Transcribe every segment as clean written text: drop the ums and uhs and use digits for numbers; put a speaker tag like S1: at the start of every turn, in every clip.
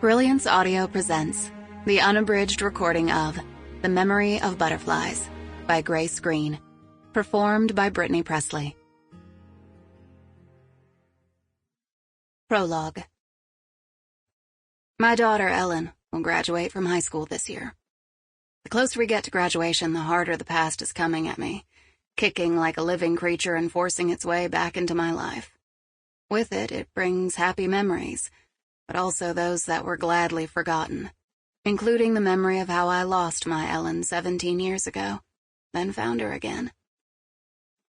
S1: Brilliance Audio presents the unabridged recording of The Memory of Butterflies by Greene, performed by Brittany Pressley. Prologue. My daughter, Ellen, will graduate from high school this year. The closer we get to graduation, the harder the past is coming at me, kicking like a living creature and forcing its way back into my life. With it, it brings happy memories, but also those that were gladly forgotten, including the memory of how I lost my Ellen 17 years ago, then found her again.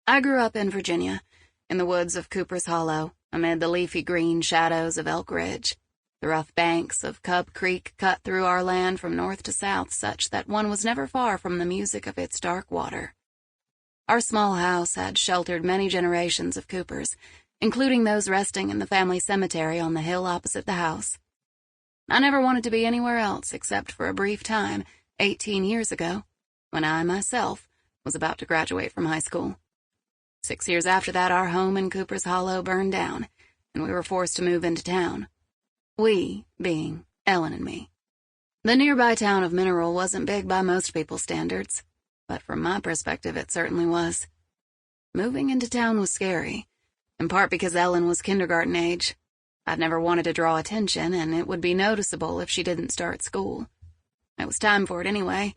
S1: I grew up in Virginia, in the woods of Cooper's Hollow, amid the leafy green shadows of Elk Ridge. The rough banks of Cub Creek cut through our land from north to south such that one was never far from the music of its dark water. Our small house had sheltered many generations of Coopers, including those resting in the family cemetery on the hill opposite the house. I never wanted to be anywhere else except for a brief time, 18 years ago, when I myself was about to graduate from high school. 6 years after that, our home in Cooper's Hollow burned down, and we were forced to move into town. We being Ellen and me. The nearby town of Mineral wasn't big by most people's standards, but from my perspective it certainly was. Moving into town was scary, in part because Ellen was kindergarten age. I'd never wanted to draw attention, and it would be noticeable if she didn't start school. It was time for it anyway,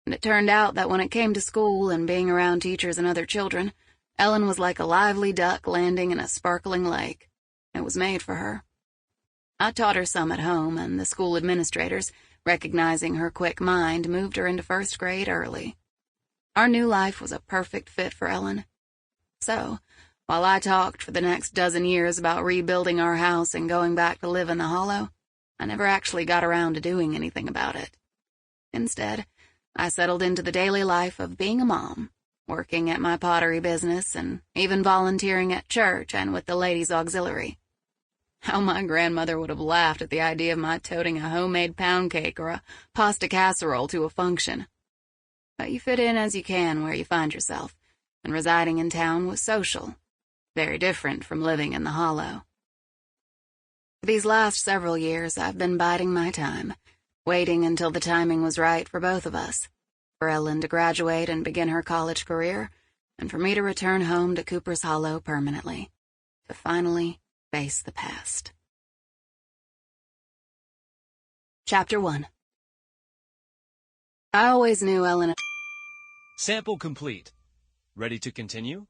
S1: and it turned out that when it came to school and being around teachers and other children, Ellen was like a lively duck landing in a sparkling lake. It was made for her. I taught her some at home, and the school administrators, recognizing her quick mind, moved her into first grade early. Our new life was a perfect fit for Ellen. So, while I talked for the next dozen years about rebuilding our house and going back to live in the Hollow, I never actually got around to doing anything about it. Instead, I settled into the daily life of being a mom, working at my pottery business and even volunteering at church and with the ladies' auxiliary. How my grandmother would have laughed at the idea of my toting a homemade pound cake or a pasta casserole to a function. But you fit in as you can where you find yourself, and residing in town was social. Very different from living in the Hollow. For these last several years, I've been biding my time, waiting until the timing was right for both of us, for Ellen to graduate and begin her college career, and for me to return home to Cooper's Hollow permanently, to finally face the past. Chapter 1. I always knew Ellen.
S2: Sample complete. Ready to continue?